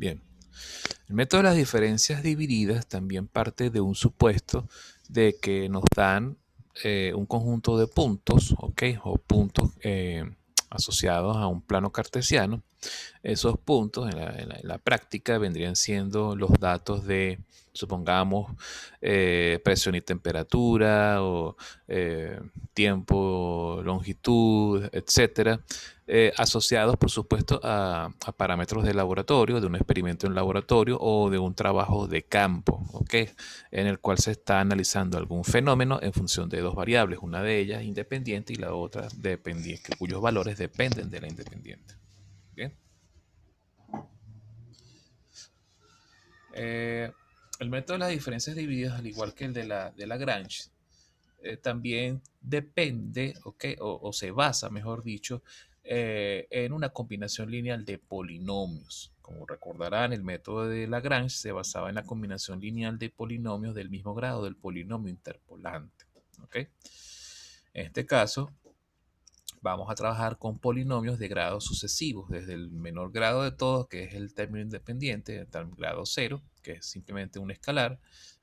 Bien, el método de las diferencias divididas también parte de un supuesto de que nos dan un conjunto de puntos, ¿ok? O puntos asociados a un plano cartesiano. Esos puntos en la práctica vendrían siendo los datos de, supongamos, presión y temperatura o tiempo, longitud, etcétera, asociados, por supuesto, a parámetros de laboratorio, de un experimento en laboratorio o de un trabajo de campo, ¿ok? En el cual se está analizando algún fenómeno en función de dos variables, una de ellas independiente y la otra dependiente, cuyos valores dependen de la independiente. Bien. Eh, el método de las diferencias divididas, al igual que el de Lagrange, también depende, ¿okay? O se basa, mejor dicho, en una combinación lineal de polinomios. Como recordarán, el método de Lagrange se basaba en la combinación lineal de polinomios del mismo grado del polinomio interpolante. ¿Okay? En este caso, vamos a trabajar con polinomios de grados sucesivos, desde el menor grado de todos, que es el término independiente, hasta el grado 0, que es simplemente un escalar,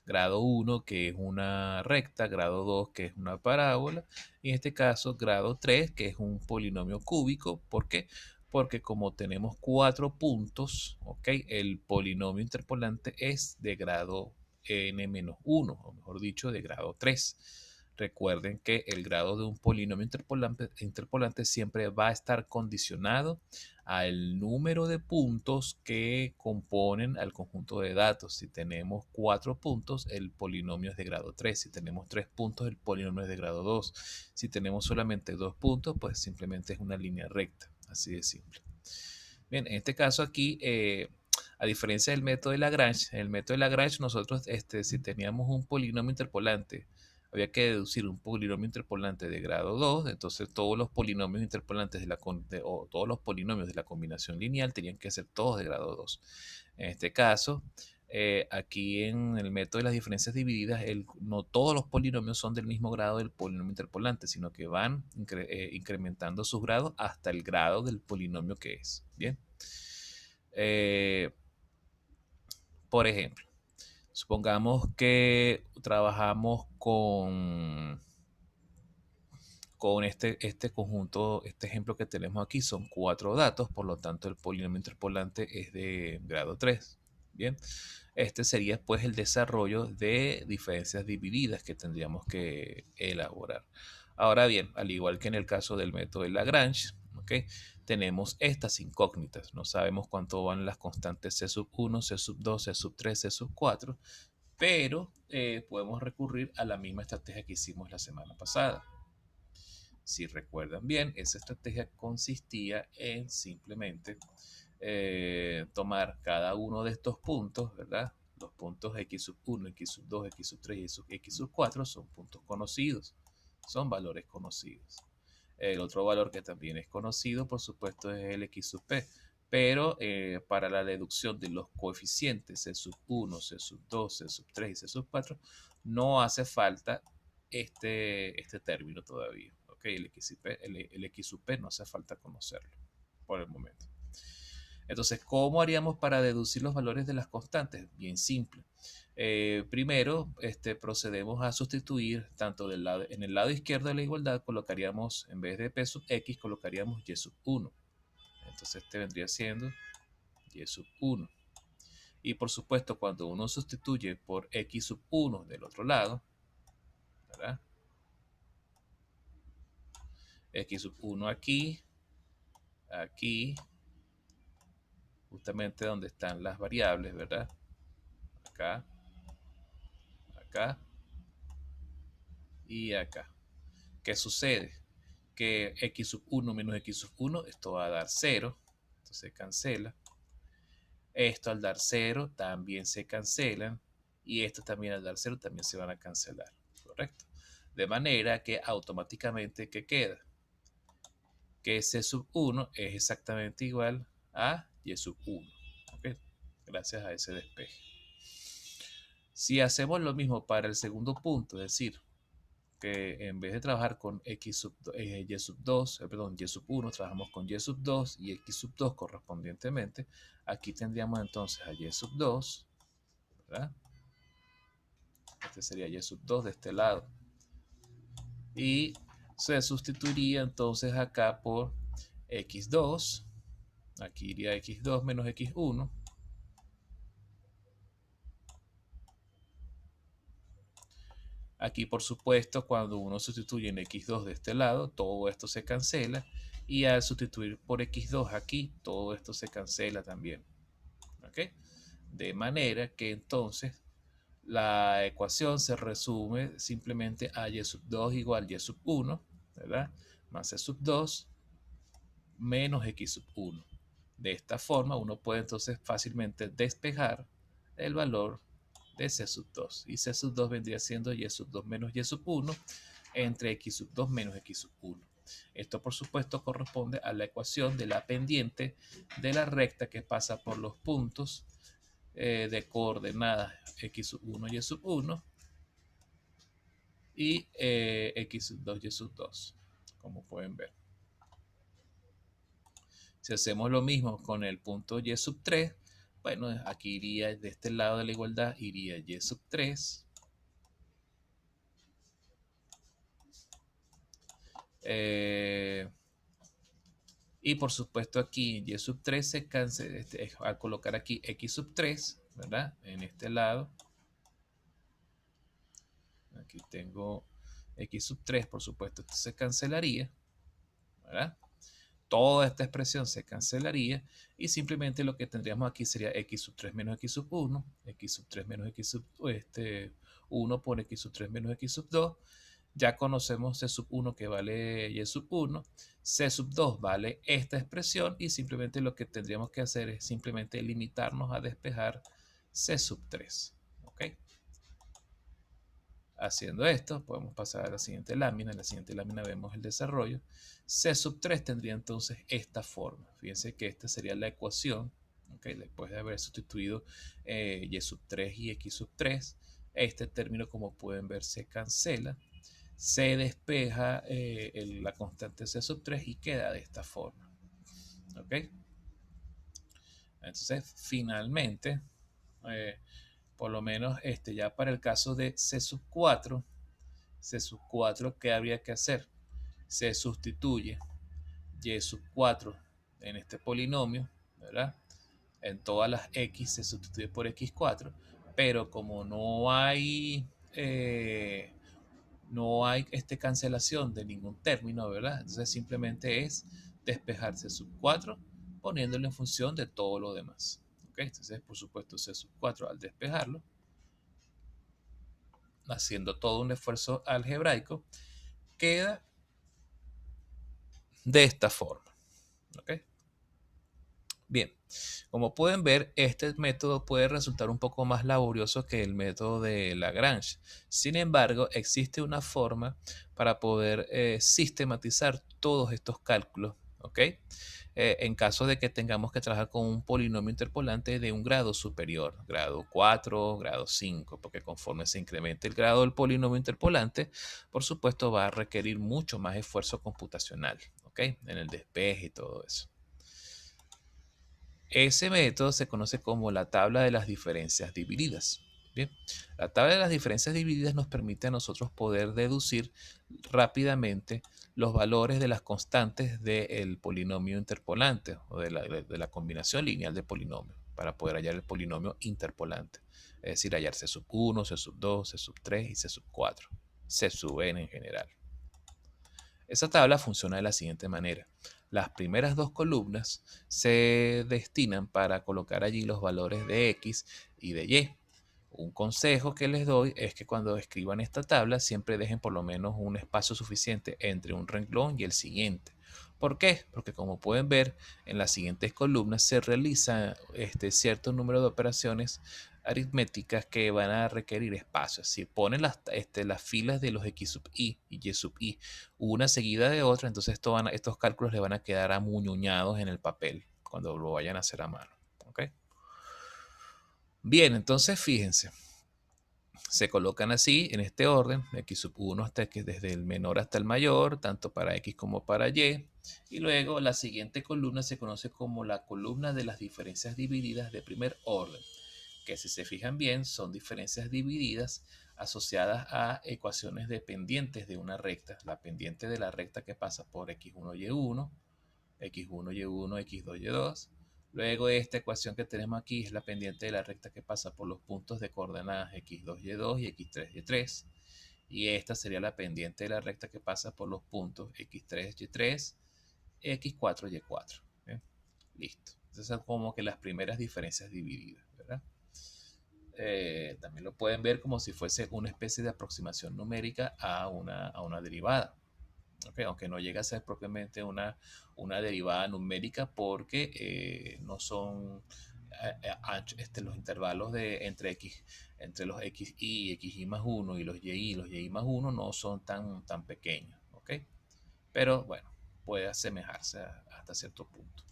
grado 1, que es una recta, grado 2, que es una parábola, y en este caso grado 3, que es un polinomio cúbico. ¿Por qué? Porque como tenemos 4 puntos, ¿okay? El polinomio interpolante es de grado n-1, o mejor dicho, de grado 3. Recuerden que el grado de un polinomio interpolante siempre va a estar condicionado al número de puntos que componen al conjunto de datos. Si tenemos 4 puntos, el polinomio es de grado 3. Si tenemos 3 puntos, el polinomio es de grado 2. Si tenemos solamente 2 puntos, pues simplemente es una línea recta. Así de simple. Bien, en este caso aquí, a diferencia del método de Lagrange, en el método de Lagrange nosotros, si teníamos un polinomio interpolante, había que deducir un polinomio interpolante de grado 2, entonces todos los polinomios interpolantes o todos los polinomios de la combinación lineal tenían que ser todos de grado 2. En este caso, aquí en el método de las diferencias divididas, no todos los polinomios son del mismo grado del polinomio interpolante, sino que van incrementando sus grados hasta el grado del polinomio que es. Bien. Eh, por ejemplo, supongamos que trabajamos con este conjunto, este ejemplo que tenemos aquí, son 4 datos, por lo tanto el polinomio interpolante es de grado 3. Bien, este sería pues el desarrollo de diferencias divididas que tendríamos que elaborar. Ahora bien, al igual que en el caso del método de Lagrange, ¿okay? Tenemos estas incógnitas. No sabemos cuánto van las constantes C sub 1, C sub 2, C sub 3, C sub 4, pero podemos recurrir a la misma estrategia que hicimos la semana pasada. Si recuerdan bien, esa estrategia consistía en simplemente tomar cada uno de estos puntos, ¿verdad? Los puntos x sub 1, x sub 2, x sub 3 y x sub 4 son puntos conocidos, son valores conocidos. El otro valor que también es conocido, por supuesto, es el x sub p. Pero para la deducción de los coeficientes C sub 1, C sub 2, C sub 3 y C sub 4, no hace falta este término todavía. ¿Okay? El x sub p no hace falta conocerlo por el momento. Entonces, ¿cómo haríamos para deducir los valores de las constantes? Bien simple. Primero, procedemos a sustituir tanto en el lado izquierdo de la igualdad, colocaríamos, en vez de p sub x, colocaríamos y sub 1. Entonces, este vendría siendo y sub 1. Y por supuesto, cuando uno sustituye por x sub 1 del otro lado, ¿verdad? X sub 1 aquí, aquí, justamente donde están las variables, ¿verdad? Acá, acá y acá. ¿Qué sucede? Que x sub 1 menos x sub 1, esto va a dar 0, entonces se cancela. Esto al dar 0 también se cancelan y esto también al dar 0 también se van a cancelar, ¿correcto? De manera que automáticamente, ¿qué queda? Que c sub 1 es exactamente igual a y sub 1, ¿ok? Gracias a ese despeje. Si hacemos lo mismo para el segundo punto, es decir, que en vez de trabajar con y sub 2, perdón, y sub 1, trabajamos con y sub 2 y x sub 2 correspondientemente. Aquí tendríamos entonces a y sub 2, ¿verdad? Este sería y sub 2 de este lado. Y se sustituiría entonces acá por x2. Aquí iría x2 menos x1. Aquí, por supuesto, cuando uno sustituye en x2 de este lado, todo esto se cancela. Y al sustituir por x2 aquí, todo esto se cancela también. ¿Ok? De manera que entonces la ecuación se resume simplemente a y sub 2 igual y sub 1, ¿verdad? Más c sub 2 menos x sub 1. De esta forma uno puede entonces fácilmente despejar el valor de c sub 2. Y c sub 2 vendría siendo y sub 2 menos y sub 1 entre x sub 2 menos x sub 1. Esto por supuesto corresponde a la ecuación de la pendiente de la recta que pasa por los puntos de coordenadas x sub 1 y sub 1 y x sub 2 y sub 2, como pueden ver. Si hacemos lo mismo con el punto y sub 3, bueno, aquí iría de este lado de la igualdad, iría y sub 3. Y por supuesto aquí y sub 3 se cancela, al colocar aquí x sub 3, ¿verdad? En este lado. Aquí tengo x sub 3, por supuesto, esto se cancelaría, ¿verdad? Toda esta expresión se cancelaría y simplemente lo que tendríamos aquí sería x sub 3 menos x sub 1, x sub 3 menos x sub 1 por x sub 3 menos x sub 2. Ya conocemos c sub 1 que vale y sub 1, c sub 2 vale esta expresión y simplemente lo que tendríamos que hacer es simplemente limitarnos a despejar c sub 3. ¿Ok? Haciendo esto, podemos pasar a la siguiente lámina. En la siguiente lámina vemos el desarrollo. C sub 3 tendría entonces esta forma. Fíjense que esta sería la ecuación, ¿okay? Después de haber sustituido y sub 3 y x sub 3. Este término, como pueden ver, se cancela. Se despeja la constante C sub 3 y queda de esta forma. ¿Ok? Entonces, finalmente, por lo menos ya para el caso de C sub 4, C sub 4, ¿qué habría que hacer? Se sustituye y sub 4 en este polinomio, ¿verdad? En todas las x se sustituye por x4, pero como no hay cancelación de ningún término, ¿verdad? Entonces simplemente es despejar C sub 4 poniéndolo en función de todo lo demás. ¿Ok? Entonces, por supuesto, C sub 4 al despejarlo, haciendo todo un esfuerzo algebraico, queda de esta forma. ¿Ok? Bien, como pueden ver, este método puede resultar un poco más laborioso que el método de Lagrange. Sin embargo, existe una forma para poder sistematizar todos estos cálculos, ¿ok? En caso de que tengamos que trabajar con un polinomio interpolante de un grado superior, grado 4, grado 5, porque conforme se incremente el grado del polinomio interpolante, por supuesto va a requerir mucho más esfuerzo computacional, ¿ok? En el despeje y todo eso. Ese método se conoce como la tabla de las diferencias divididas. Bien, la tabla de las diferencias divididas nos permite a nosotros poder deducir rápidamente los valores de las constantes del polinomio interpolante o de la combinación lineal de polinomios para poder hallar el polinomio interpolante. Es decir, hallar C sub 1, C sub 2, C sub 3 y C sub 4. C sub n en general. Esa tabla funciona de la siguiente manera. Las primeras dos columnas se destinan para colocar allí los valores de X y de Y. Un consejo que les doy es que cuando escriban esta tabla siempre dejen por lo menos un espacio suficiente entre un renglón y el siguiente. ¿Por qué? Porque como pueden ver, en las siguientes columnas se realiza cierto número de operaciones aritméticas que van a requerir espacio. Si ponen las filas de los X sub I y Y sub I una seguida de otra, entonces estos cálculos le van a quedar amuñuñados en el papel cuando lo vayan a hacer a mano. ¿Okay? Bien, entonces fíjense. se colocan así en este orden, x sub 1 hasta que desde el menor hasta el mayor, tanto para x como para y. Y luego la siguiente columna se conoce como la columna de las diferencias divididas de primer orden, que si se fijan bien son diferencias divididas asociadas a ecuaciones dependientes de una recta. La pendiente de la recta que pasa por x1, y1, x1, y1, x2, y2. Luego esta ecuación que tenemos aquí es la pendiente de la recta que pasa por los puntos de coordenadas x2, y2 y x3, y3. Y esta sería la pendiente de la recta que pasa por los puntos x3, y3, x4, y4. ¿Bien? Listo. Entonces son como que las primeras diferencias divididas, ¿verdad? También lo pueden ver como si fuese una especie de aproximación numérica a una derivada. Okay, aunque no llega a ser propiamente una derivada numérica porque no son los intervalos entre los xy y xy más 1 y los y más 1 no son tan pequeños. ¿Okay? Pero bueno, puede asemejarse hasta cierto punto.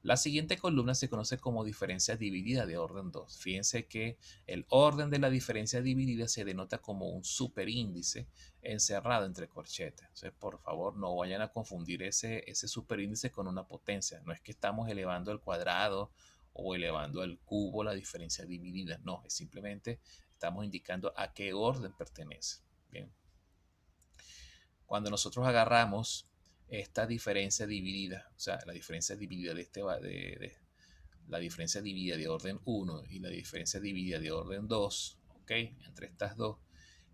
La siguiente columna se conoce como diferencia dividida de orden 2. Fíjense que el orden de la diferencia dividida se denota como un superíndice encerrado entre corchetes. Entonces, por favor, no vayan a confundir ese superíndice con una potencia. No es que estamos elevando al cuadrado o elevando al cubo la diferencia dividida. No, es simplemente estamos indicando a qué orden pertenece. Bien. Cuando nosotros agarramos esta diferencia dividida, o sea, la diferencia dividida la diferencia dividida de orden 1 y la diferencia dividida de orden 2, ¿ok? Entre estas dos,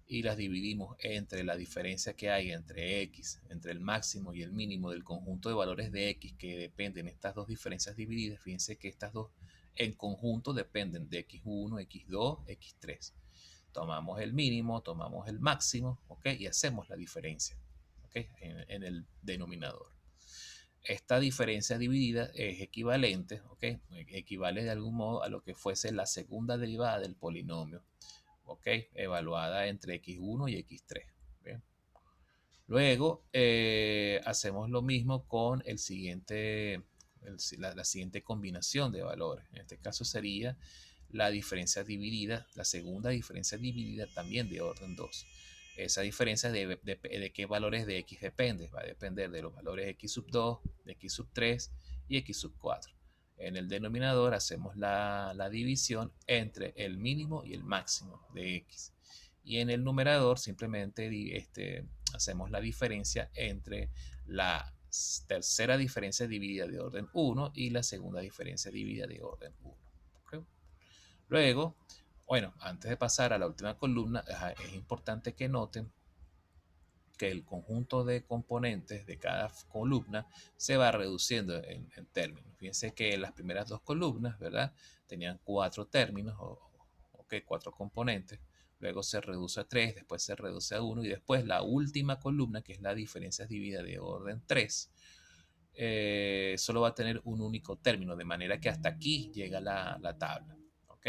y las dividimos entre la diferencia que hay entre x, entre el máximo y el mínimo del conjunto de valores de x que dependen de estas dos diferencias divididas. Fíjense que estas dos en conjunto dependen de x1, x2, x3. Tomamos el mínimo, tomamos el máximo, ¿ok? Y hacemos la diferencia, ¿ok? En el denominador. Esta diferencia dividida es equivalente, ¿ok? Equivale de algún modo a lo que fuese la segunda derivada del polinomio, ¿ok? Evaluada entre x1 y x3. ¿Bien? Luego hacemos lo mismo con la siguiente combinación de valores. En este caso sería la diferencia dividida, la segunda diferencia dividida también de orden 2. Esa diferencia de qué valores de x depende. Va a depender de los valores x sub 2, de x sub 3 y x sub 4. En el denominador hacemos la división entre el mínimo y el máximo de x. Y en el numerador simplemente hacemos la diferencia entre la tercera diferencia dividida de orden 1 y la segunda diferencia dividida de orden 1. ¿Okay? Luego, bueno, antes de pasar a la última columna, es importante que noten que el conjunto de componentes de cada columna se va reduciendo en términos. Fíjense que las primeras dos columnas, ¿verdad? Tenían 4 términos, cuatro componentes. Luego se reduce a 3, después se reduce a 1 y después la última columna, que es la diferencia dividida de orden 3, solo va a tener un único término, de manera que hasta aquí llega la tabla. ¿Ok?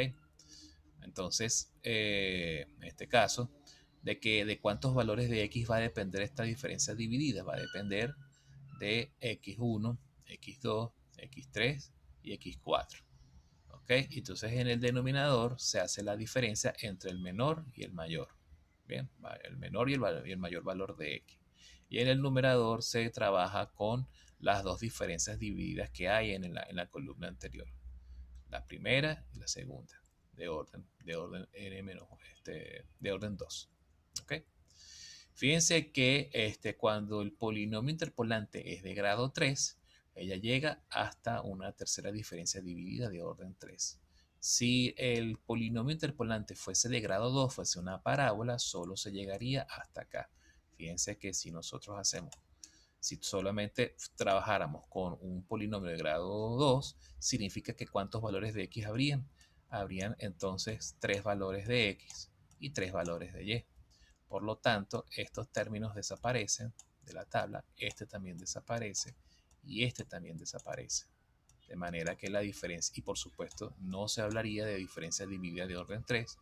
Entonces, en este caso, de cuántos valores de x va a depender esta diferencia dividida. Va a depender de x1, x2, x3 y x4. ¿Ok? Entonces en el denominador se hace la diferencia entre el menor y el mayor. Bien, el menor y el mayor valor de x. Y en el numerador se trabaja con las dos diferencias divididas que hay en la columna anterior. La primera y la segunda de orden n menos de orden 2. ¿Ok? Fíjense que cuando el polinomio interpolante es de grado 3, ella llega hasta una tercera diferencia dividida de orden 3. Si el polinomio interpolante fuese de grado 2, fuese una parábola, solo se llegaría hasta acá. Fíjense que si solamente trabajáramos con un polinomio de grado 2, significa que ¿cuántos valores de x habrían? Habrían entonces 3 valores de x y 3 valores de y. Por lo tanto, estos términos desaparecen de la tabla, este también desaparece y este también desaparece. De manera que la diferencia, y por supuesto no se hablaría de diferencia dividida de orden 3,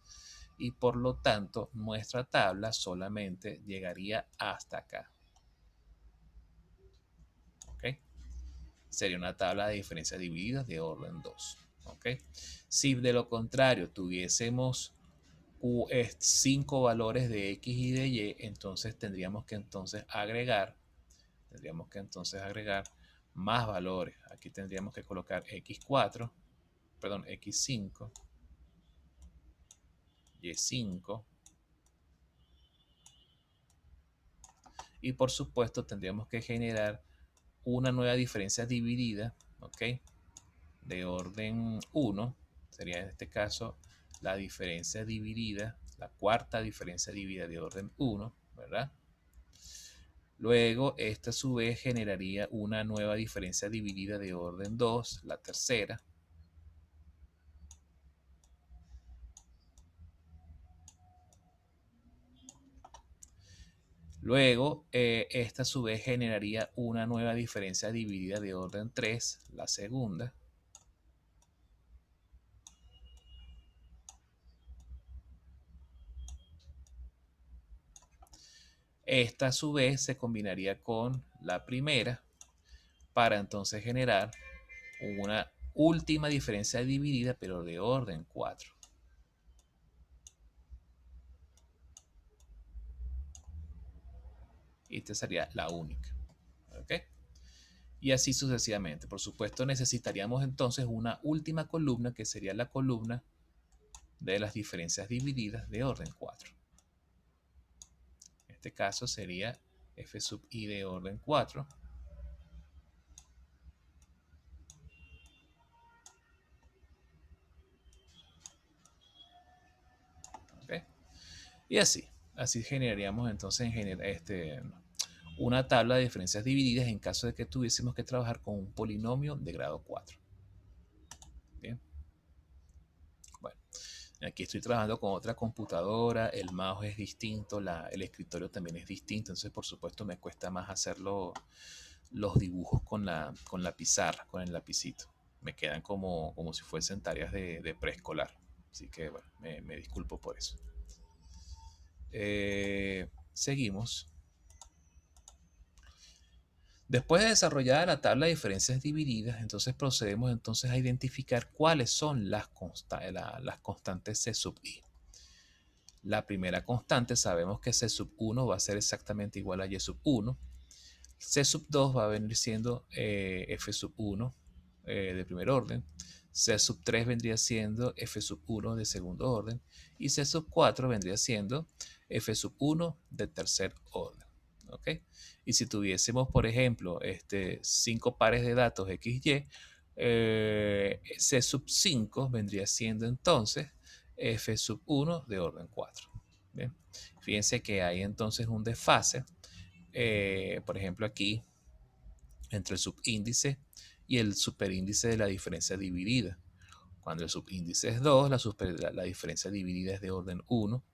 y por lo tanto nuestra tabla solamente llegaría hasta acá. ¿Ok? Sería una tabla de diferencias divididas de orden 2. ¿Ok? Si de lo contrario tuviésemos 5 valores de X y de Y, entonces tendríamos que entonces agregar más valores. Aquí tendríamos que colocar X4, perdón, X5, Y5, y por supuesto tendríamos que generar una nueva diferencia dividida, ¿ok? De orden 1, sería en este caso la diferencia dividida, la cuarta diferencia dividida de orden 1, ¿verdad? Luego, esta a su vez generaría una nueva diferencia dividida de orden 2, la tercera. Luego, esta a su vez generaría una nueva diferencia dividida de orden 3, la segunda. Esta a su vez se combinaría con la primera para entonces generar una última diferencia dividida, pero de orden 4. Y esta sería la única. ¿Ok? Y así sucesivamente. Por supuesto, necesitaríamos entonces una última columna que sería la columna de las diferencias divididas de orden 4. En este caso sería f sub i de orden 4. ¿Okay? Y así generaríamos entonces una tabla de diferencias divididas en caso de que tuviésemos que trabajar con un polinomio de grado 4. Bien. Bueno, aquí estoy trabajando con otra computadora, el mouse es distinto, el escritorio también es distinto, entonces por supuesto me cuesta más hacerlo los dibujos con la pizarra, con el lapicito. Me quedan como si fuesen tareas de preescolar. Así que bueno, me disculpo por eso. Seguimos. Después de desarrollar la tabla de diferencias divididas, entonces procedemos entonces a identificar cuáles son las constantes C sub i. La primera constante sabemos que C sub 1 va a ser exactamente igual a Y sub 1. C sub 2 va a venir siendo F sub 1 de primer orden. C sub 3 vendría siendo F sub 1 de segundo orden. Y C sub 4 vendría siendo F sub 1 de tercer orden. ¿Ok? Y si tuviésemos, por ejemplo, 5 pares de datos XY, C sub 5 vendría siendo entonces F sub 1 de orden 4. ¿Bien? Fíjense que hay entonces un desfase, por ejemplo aquí, entre el subíndice y el superíndice de la diferencia dividida. Cuando el subíndice es 2, la diferencia dividida es de orden 1.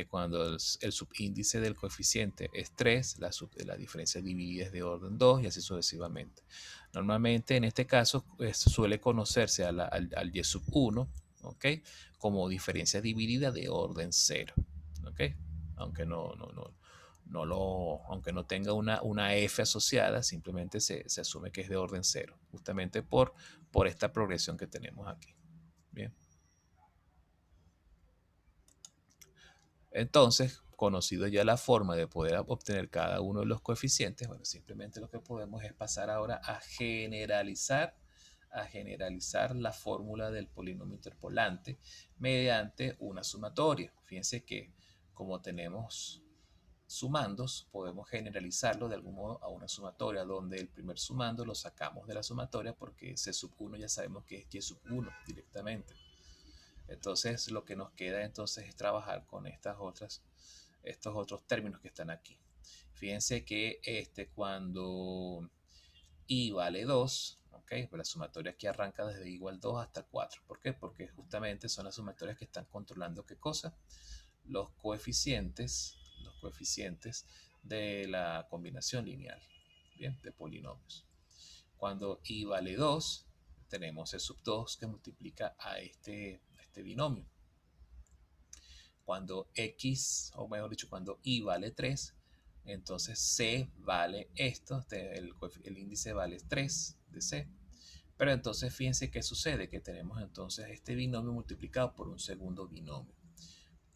Cuando el subíndice del coeficiente es 3, la diferencia dividida es de orden 2 y así sucesivamente. Normalmente en este caso suele conocerse al y sub 1, ¿ok? Como diferencia dividida de orden 0, ¿ok? Aunque aunque no tenga una f asociada, simplemente se asume que es de orden 0, justamente por esta progresión que tenemos aquí. Bien. Entonces, conocido ya la forma de poder obtener cada uno de los coeficientes, bueno, simplemente lo que podemos es pasar ahora a generalizar la fórmula del polinomio interpolante mediante una sumatoria. Fíjense que como tenemos sumandos, podemos generalizarlo de algún modo a una sumatoria, donde el primer sumando lo sacamos de la sumatoria porque C sub 1 ya sabemos que es Y sub 1 directamente. Entonces lo que nos queda entonces es trabajar con estos otros términos que están aquí. Fíjense que cuando i vale 2, ¿okay? Pues la sumatoria aquí arranca desde igual 2 hasta 4. ¿Por qué? Porque justamente son las sumatorias que están controlando ¿qué cosa? Los coeficientes de la combinación lineal, ¿bien? De polinomios. Cuando i vale 2, tenemos el sub 2 que multiplica a este binomio. Cuando x, o mejor dicho, cuando i vale 3, entonces c vale esto, el índice vale 3 de c. Pero entonces fíjense qué sucede, que tenemos entonces este binomio multiplicado por un segundo binomio.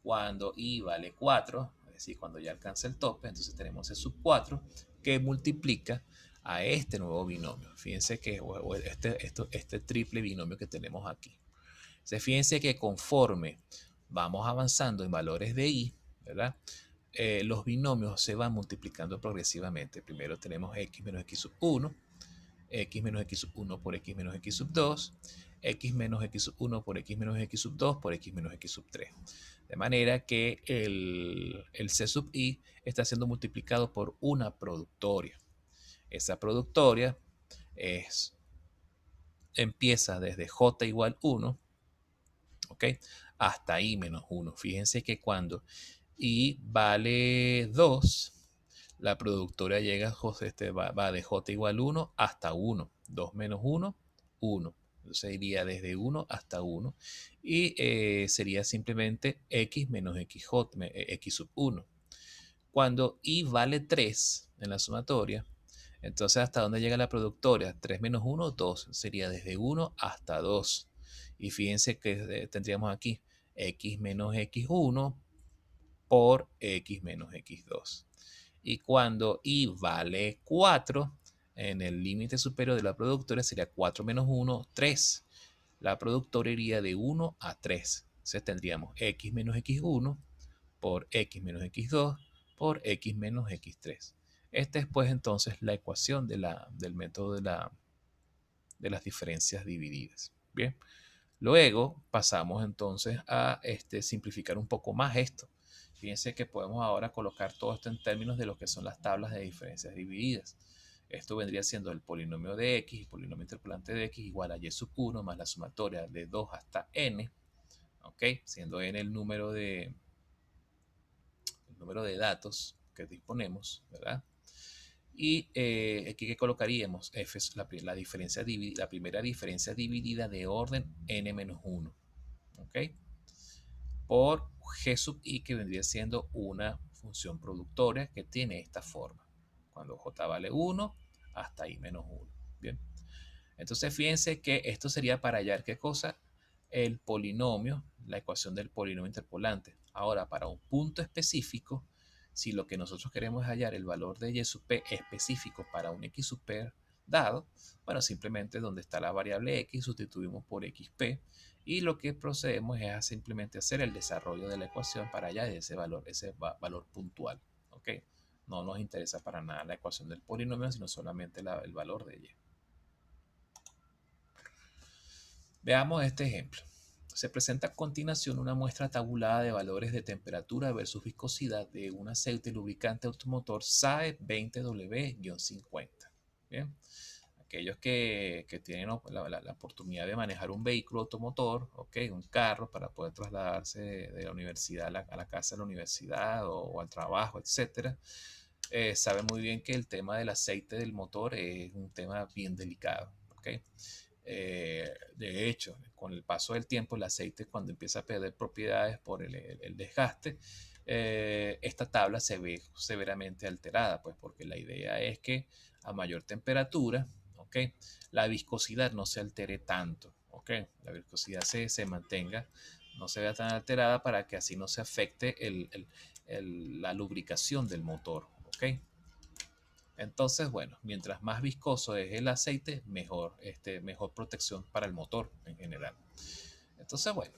Cuando i vale 4, es decir, cuando ya alcanza el tope, entonces tenemos el sub 4 que multiplica a este nuevo binomio. Fíjense que este triple binomio que tenemos aquí. Entonces, fíjense que conforme vamos avanzando en valores de i, ¿verdad? Los binomios se van multiplicando progresivamente. Primero tenemos x menos x sub 1, x menos x sub 1 por x menos x sub 2, x menos x sub 1 por x menos x sub 2 por x menos x sub 3. De manera que el c sub i está siendo multiplicado por una productoria. Esa productoria empieza desde j igual 1, ¿ok? Hasta i menos 1. Fíjense que cuando i vale 2, la productora llega, va de j igual 1 hasta 1. 2 menos 1, 1. Entonces iría desde 1 hasta 1. Y sería simplemente x menos x sub 1. Cuando i vale 3 en la sumatoria, entonces ¿hasta dónde llega la productora? 3 menos 1, 2. Sería desde 1 hasta 2. Y fíjense que tendríamos aquí x menos x1 por x menos x2. Y cuando i vale 4, en el límite superior de la productora sería 4 menos 1, 3. La productora iría de 1 a 3. Entonces tendríamos x menos x1 por x menos x2 por x menos x3. Esta es pues entonces la ecuación del método de las diferencias divididas. Bien. Luego pasamos entonces a simplificar un poco más esto. Fíjense que podemos ahora colocar todo esto en términos de lo que son las tablas de diferencias divididas. Esto vendría siendo el polinomio de x, el polinomio interpolante de x igual a y sub 1 más la sumatoria de 2 hasta n, ¿ok? Siendo n el número de datos que disponemos, ¿verdad? Y aquí que colocaríamos f es la primera diferencia dividida de orden n-1, ¿ok? Por g sub i, que vendría siendo una función productora que tiene esta forma. Cuando j vale 1 hasta i menos 1. Bien. Entonces fíjense que esto sería para hallar qué cosa, el polinomio, la ecuación del polinomio interpolante. Ahora, para un punto específico, si lo que nosotros queremos es hallar el valor de y sub p específico para un x sub p dado, bueno, simplemente donde está la variable x sustituimos por xp y lo que procedemos es a simplemente hacer el desarrollo de la ecuación para hallar ese valor puntual. ¿Ok? No nos interesa para nada la ecuación del polinomio, sino solamente el valor de y. Veamos este ejemplo. Se presenta a continuación una muestra tabulada de valores de temperatura versus viscosidad de un aceite lubricante automotor SAE 20W-50. Bien. Aquellos que tienen la oportunidad de manejar un vehículo automotor, ¿okay? Un carro para poder trasladarse de la universidad a la casa de la universidad o al trabajo, etc. Saben muy bien que el tema del aceite del motor es un tema bien delicado. ¿Okay? De hecho, con el paso del tiempo, el aceite cuando empieza a perder propiedades por el desgaste, esta tabla se ve severamente alterada, pues porque la idea es que a mayor temperatura, ¿okay? La viscosidad no se altere tanto, ¿okay? La viscosidad se mantenga, no se vea tan alterada para que así no se afecte la lubricación del motor, ¿okay? Entonces, bueno, mientras más viscoso es el aceite, mejor protección para el motor en general. Entonces, bueno,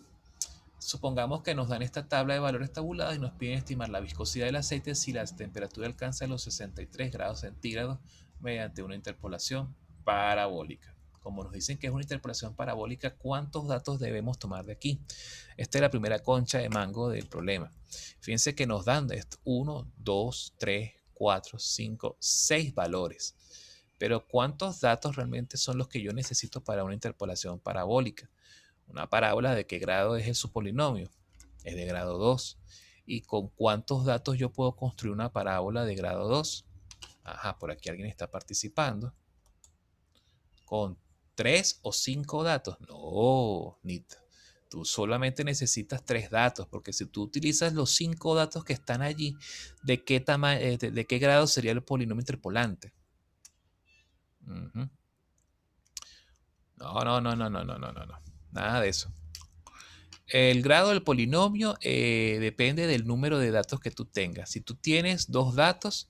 supongamos que nos dan esta tabla de valores tabulados y nos piden estimar la viscosidad del aceite si la temperatura alcanza los 63 grados centígrados mediante una interpolación parabólica. Como nos dicen que es una interpolación parabólica, ¿cuántos datos debemos tomar de aquí? Esta es la primera concha de mango del problema. Fíjense que nos dan 1, 2, 3, 4, 5, 6 valores. Pero ¿cuántos datos realmente son los que yo necesito para una interpolación parabólica? Una parábola, ¿de qué grado es su polinomio? Es de grado 2. ¿Y con cuántos datos yo puedo construir una parábola de grado 2? Ajá, por aquí alguien está participando. ¿Con 3 o 5 datos? No, Nita. Tú solamente necesitas 3 datos, porque si tú utilizas los 5 datos que están allí, ¿de qué, de qué grado sería el polinomio interpolante? No, no, no, no, no, no, no, no. Nada de eso. El grado del polinomio depende del número de datos que tú tengas. Si tú tienes dos datos,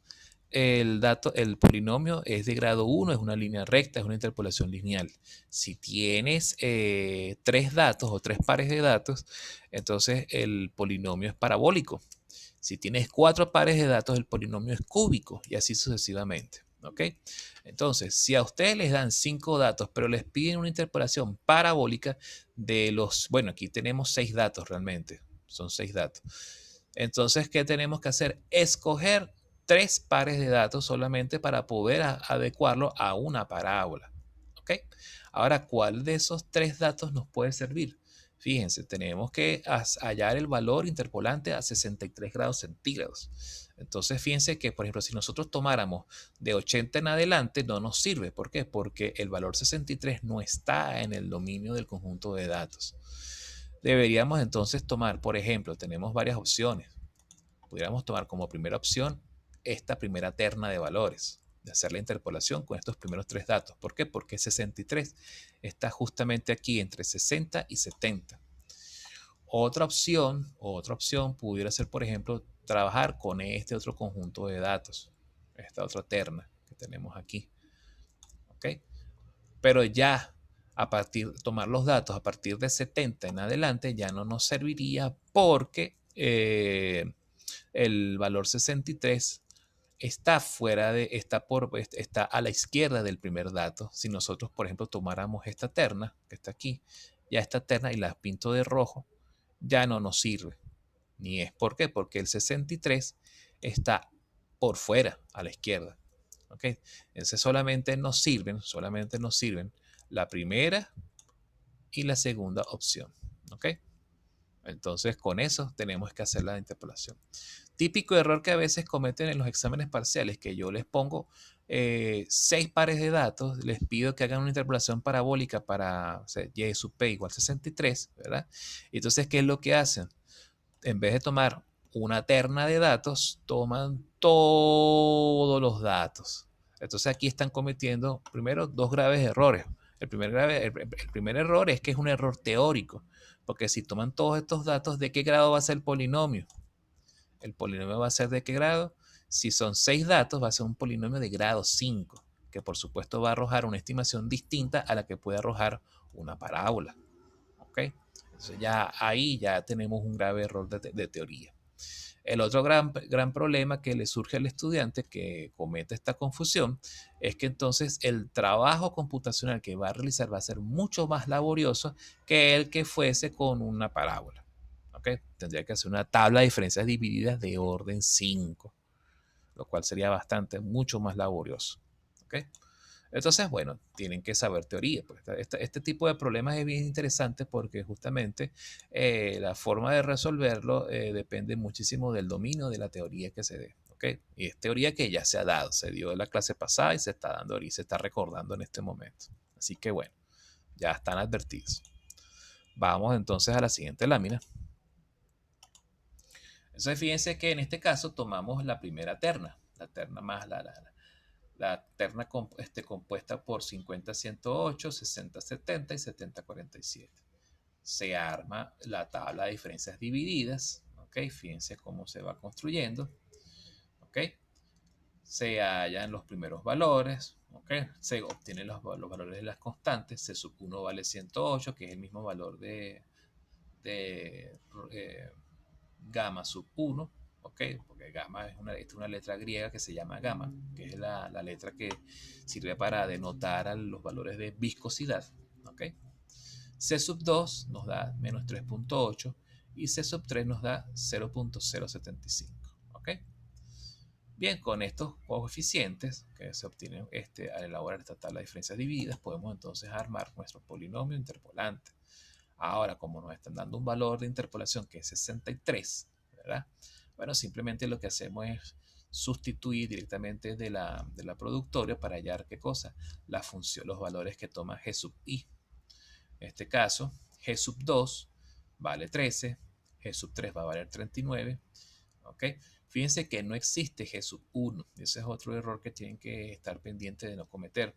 el polinomio es de grado 1, es una línea recta, es una interpolación lineal. Si tienes tres datos o tres pares de datos, entonces el polinomio es parabólico. Si tienes cuatro pares de datos, el polinomio es cúbico y así sucesivamente. ¿Ok? Entonces, si a ustedes les dan cinco datos, pero les piden una interpolación parabólica de los, bueno, aquí tenemos seis datos realmente, son seis datos. Entonces, ¿qué tenemos que hacer? Escoger tres pares de datos solamente para poder adecuarlo a una parábola. ¿Ok? Ahora, ¿cuál de esos tres datos nos puede servir? Fíjense, tenemos que hallar el valor interpolante a 63 grados centígrados. Entonces, fíjense que, por ejemplo, si nosotros tomáramos de 80 en adelante, no nos sirve. ¿Por qué? Porque el valor 63 no está en el dominio del conjunto de datos. Deberíamos entonces tomar, por ejemplo, tenemos varias opciones. Pudiéramos tomar como primera opción esta primera terna de valores, de hacer la interpolación con estos primeros tres datos. ¿Por qué? Porque 63 está justamente aquí entre 60 y 70. Otra opción pudiera ser, por ejemplo, trabajar con este otro conjunto de datos, esta otra terna que tenemos aquí. ¿Ok? Pero ya tomar los datos a partir de 70 en adelante ya no nos serviría porque el valor 63 está está a la izquierda del primer dato. Si nosotros, por ejemplo, tomáramos esta terna que está aquí, ya esta terna y la pinto de rojo, ya no nos sirve. Ni es. ¿Por qué? Porque el 63 está por fuera, a la izquierda. ¿Ok? Entonces solamente nos sirven la primera y la segunda opción. ¿Ok? Entonces con eso tenemos que hacer la interpolación. Típico error que a veces cometen en los exámenes parciales, que yo les pongo 6 pares de datos, les pido que hagan una interpolación parabólica para, o sea, y sub p igual 63, ¿verdad? Entonces, ¿qué es lo que hacen? En vez de tomar una terna de datos, toman todos los datos. Entonces aquí están cometiendo primero dos graves errores. El primer error es que es un error teórico, porque si toman todos estos datos, ¿de qué grado va a ser el polinomio? El polinomio va a ser de qué grado. Si son 6 datos, va a ser un polinomio de grado 5, que por supuesto va a arrojar una estimación distinta a la que puede arrojar una parábola. ¿Ok? Entonces ya ahí ya tenemos un grave error de teoría. El otro gran problema que le surge al estudiante que comete esta confusión es que entonces el trabajo computacional que va a realizar va a ser mucho más laborioso que el que fuese con una parábola. ¿Okay? Tendría que hacer una tabla de diferencias divididas de orden 5, lo cual sería mucho más laborioso. ¿Okay? Entonces, bueno, tienen que saber teoría. Pues este tipo de problemas es bien interesante porque justamente la forma de resolverlo depende muchísimo del dominio de la teoría que se dé. ¿Okay? Y es teoría que ya se ha dado, se dio en la clase pasada y se está dando y se está recordando en este momento. Así que bueno, ya están advertidos. Vamos entonces a la siguiente lámina. Entonces fíjense que en este caso tomamos la primera terna, la terna más la terna compuesta por 50-108, 60-70 y 70-47. Se arma la tabla de diferencias divididas, ¿ok? Fíjense cómo se va construyendo, ¿ok? Se hallan los primeros valores, ¿ok? Se obtienen los valores de las constantes, C sub 1 vale 108, que es el mismo valor de gamma sub 1, ¿ok? Porque gamma es una letra griega que se llama gamma, que es la letra que sirve para denotar a los valores de viscosidad, ¿ok? C sub 2 nos da menos 3.8 y C sub 3 nos da 0.075, ¿ok? Bien, con estos coeficientes que se obtienen al elaborar esta tabla de diferencias divididas, podemos entonces armar nuestro polinomio interpolante. Ahora, como nos están dando un valor de interpolación que es 63, ¿verdad? Bueno, simplemente lo que hacemos es sustituir directamente de la productoria para hallar qué cosa, la función, los valores que toma G sub i. En este caso, G sub 2 vale 13, G sub 3 va a valer 39, ¿ok? Fíjense que no existe G sub 1, ese es otro error que tienen que estar pendientes de no cometer.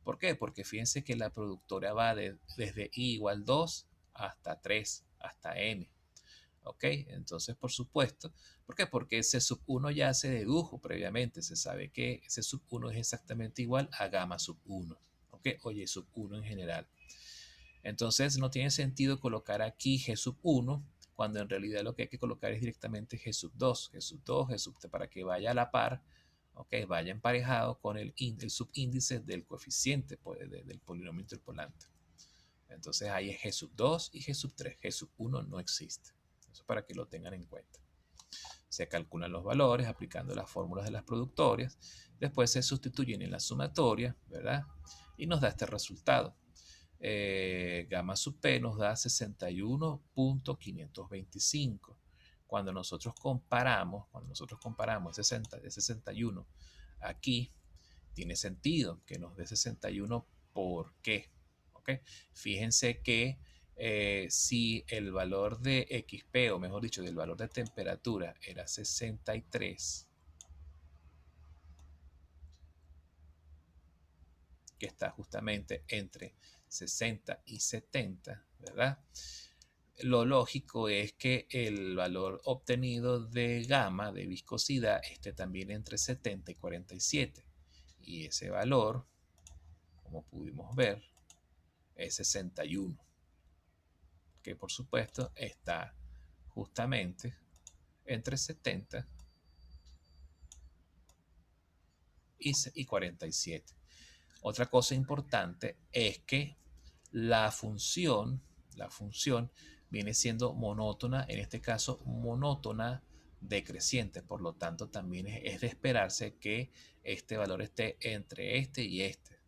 ¿Por qué? Porque fíjense que la productora va desde i igual 2 hasta 3, hasta n. ¿Ok? Entonces, por supuesto, ¿por qué? Porque C sub 1 ya se dedujo previamente, se sabe que C sub 1 es exactamente igual a gamma sub 1, ¿ok? O Y sub 1 en general. Entonces, no tiene sentido colocar aquí G sub 1, cuando en realidad lo que hay que colocar es directamente G sub 2, G sub 2, G sub 3, para que vaya a la par, ¿ok? Vaya emparejado con el subíndice del coeficiente pues, del polinomio interpolante. Entonces ahí es G sub 2 y G sub 3. G sub 1 no existe. Eso para que lo tengan en cuenta. Se calculan los valores aplicando las fórmulas de las productorias. Después se sustituyen en la sumatoria, ¿verdad? Y nos da este resultado. Gamma sub P nos da 61.525. Cuando nosotros comparamos ese 61 aquí, tiene sentido que nos dé 61. ¿Por qué? ¿Okay? Fíjense que si el valor de XP, o mejor dicho, del valor de temperatura era 63, que está justamente entre 60 y 70, ¿verdad? Lo lógico es que el valor obtenido de gamma, de viscosidad, esté también entre 70 y 47. Y ese valor, como pudimos ver, es 61, que por supuesto está justamente entre 70 y 47. Otra cosa importante es que la función viene siendo monótona, en este caso monótona decreciente, por lo tanto también es de esperarse que este valor esté entre este y este.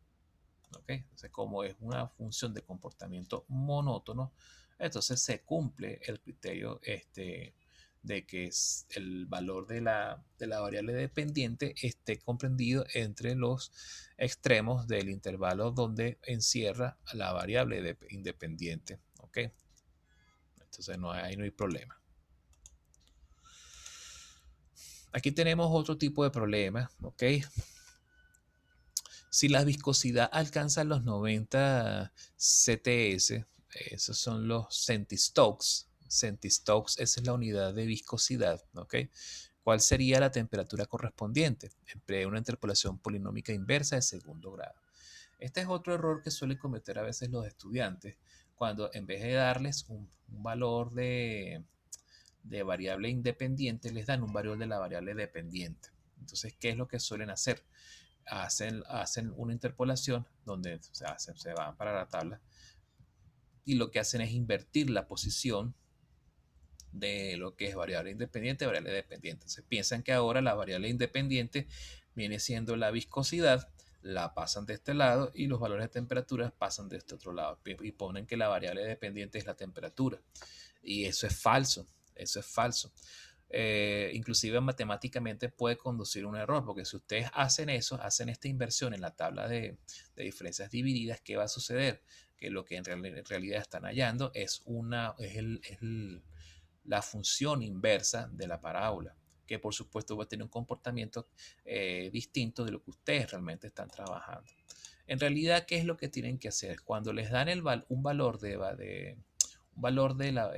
¿Okay? Entonces, como es una función de comportamiento monótono, entonces se cumple el criterio de que el valor de la variable dependiente esté comprendido entre los extremos del intervalo donde encierra la variable independiente. ¿Okay? Entonces ahí no hay problema. Aquí tenemos otro tipo de problema. ¿Okay? Si la viscosidad alcanza los 90 CTS, esos son los centistokes. Centistokes, esa es la unidad de viscosidad. ¿Ok? ¿Cuál sería la temperatura correspondiente? Empleé una interpolación polinómica inversa de segundo grado. Este es otro error que suelen cometer a veces los estudiantes cuando en vez de darles un valor de variable independiente, les dan un valor de la variable dependiente. Entonces, ¿qué es lo que suelen hacer? Hacen una interpolación donde se van para la tabla y lo que hacen es invertir la posición de lo que es variable independiente y variable dependiente. Entonces piensan que ahora la variable independiente viene siendo la viscosidad, la pasan de este lado y los valores de temperatura pasan de este otro lado y ponen que la variable dependiente es la temperatura. Y eso es falso, eso es falso. Inclusive matemáticamente puede conducir a un error, porque si ustedes hacen eso, hacen esta inversión en la tabla de diferencias divididas, ¿qué va a suceder? Que lo que en realidad están hallando es la función inversa de la parábola, que por supuesto va a tener un comportamiento distinto de lo que ustedes realmente están trabajando. En realidad, ¿qué es lo que tienen que hacer? Cuando les dan un valor de la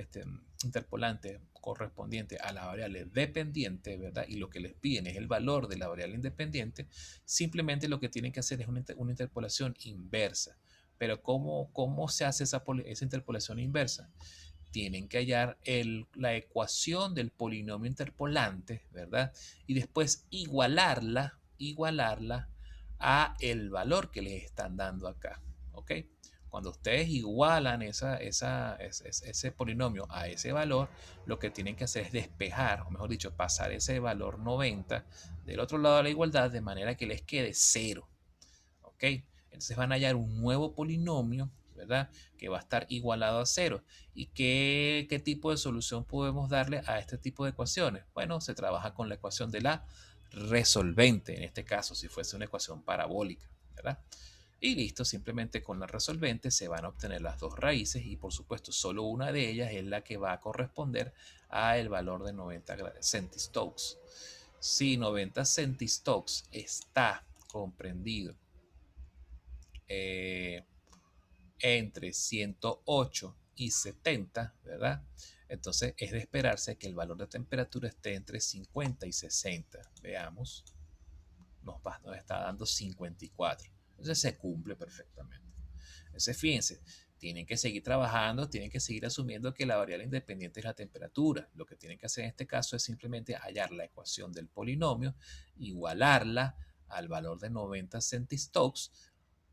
interpolante correspondiente a la variable dependiente, ¿verdad? Y lo que les piden es el valor de la variable independiente, simplemente lo que tienen que hacer es una interpolación inversa. Pero ¿cómo se hace esa interpolación inversa? Tienen que hallar la ecuación del polinomio interpolante, ¿verdad? Y después igualarla a el valor que les están dando acá, ¿ok? Cuando ustedes igualan ese polinomio a ese valor, lo que tienen que hacer es despejar, o mejor dicho, pasar ese valor 90 del otro lado de la igualdad de manera que les quede 0. ¿Ok? Entonces van a hallar un nuevo polinomio, ¿verdad? Que va a estar igualado a 0. ¿Y qué tipo de solución podemos darle a este tipo de ecuaciones? Bueno, se trabaja con la ecuación de la resolvente, en este caso, si fuese una ecuación parabólica, ¿verdad? Y listo, simplemente con la resolvente se van a obtener las dos raíces y por supuesto solo una de ellas es la que va a corresponder a el valor de 90 centistokes. Si 90 centistokes está comprendido entre 108 y 70, ¿verdad? Entonces es de esperarse que el valor de temperatura esté entre 50 y 60. Veamos, nos está dando 54. Entonces se cumple perfectamente. Entonces fíjense, tienen que seguir trabajando, tienen que seguir asumiendo que la variable independiente es la temperatura. Lo que tienen que hacer en este caso es simplemente hallar la ecuación del polinomio, igualarla al valor de 90 centistokes,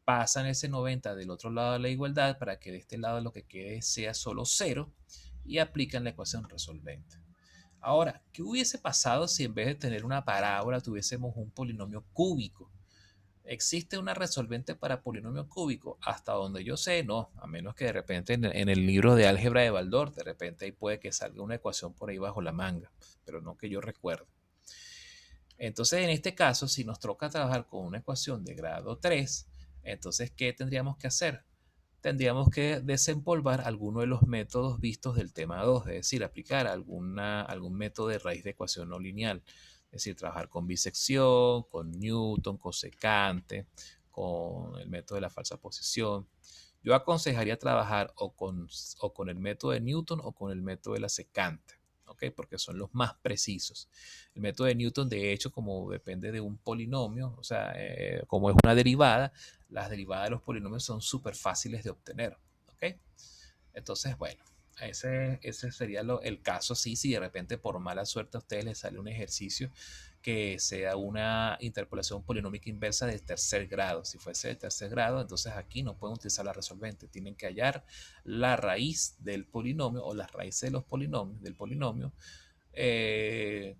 pasan ese 90 del otro lado de la igualdad para que de este lado lo que quede sea solo 0 y aplican la ecuación resolvente. Ahora, ¿qué hubiese pasado si en vez de tener una parábola tuviésemos un polinomio cúbico? ¿Existe una resolvente para polinomio cúbico? Hasta donde yo sé, no, a menos que de repente en el libro de álgebra de Baldor, de repente ahí puede que salga una ecuación por ahí bajo la manga, pero no que yo recuerde. Entonces, en este caso, si nos toca trabajar con una ecuación de grado 3, entonces, ¿qué tendríamos que hacer? Tendríamos que desempolvar alguno de los métodos vistos del tema 2, es decir, aplicar algún método de raíz de ecuación no lineal, es decir, trabajar con bisección, con Newton, con secante, con el método de la falsa posición. Yo aconsejaría trabajar o con el método de Newton o con el método de la secante, ¿ok? Porque son los más precisos. El método de Newton, de hecho, como depende de un polinomio, o sea, como es una derivada, las derivadas de los polinomios son súper fáciles de obtener, ¿ok? Entonces, bueno, ese sería el caso, sí, si de repente por mala suerte a ustedes les sale un ejercicio que sea una interpolación polinómica inversa de tercer grado. Si fuese de tercer grado, entonces aquí no pueden utilizar la resolvente. Tienen que hallar la raíz del polinomio o las raíces de los polinomios, del polinomio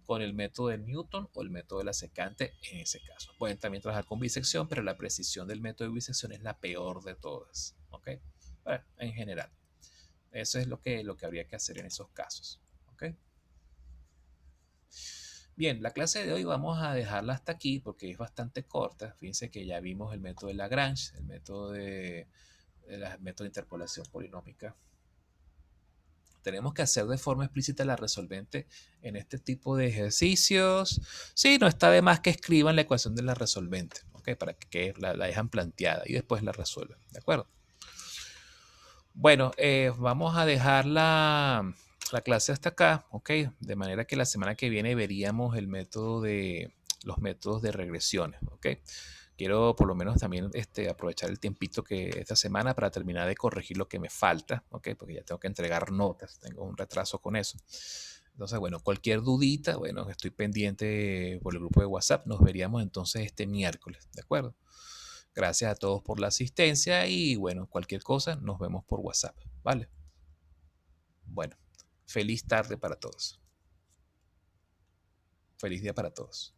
con el método de Newton o el método de la secante en ese caso. Pueden también trabajar con bisección, pero la precisión del método de bisección es la peor de todas. ¿Ok? Bueno, en general. Eso es lo que habría que hacer en esos casos. ¿Ok? Bien, la clase de hoy vamos a dejarla hasta aquí porque es bastante corta. Fíjense que ya vimos el método de Lagrange, el método el método de interpolación polinómica. Tenemos que hacer de forma explícita la resolvente en este tipo de ejercicios. Sí, no está de más que escriban la ecuación de la resolvente, ¿ok? Para que la dejan planteada y después la resuelven, ¿de acuerdo? Bueno, vamos a dejar la clase hasta acá, ¿ok? De manera que la semana que viene veríamos los métodos de regresiones, ¿ok? Quiero por lo menos también aprovechar el tiempito que esta semana para terminar de corregir lo que me falta, ¿ok? Porque ya tengo que entregar notas, tengo un retraso con eso. Entonces, bueno, cualquier dudita, bueno, estoy pendiente por el grupo de WhatsApp. Nos veríamos entonces este miércoles, ¿de acuerdo? Gracias a todos por la asistencia y bueno, cualquier cosa, nos vemos por WhatsApp, ¿vale? Bueno, feliz tarde para todos. Feliz día para todos.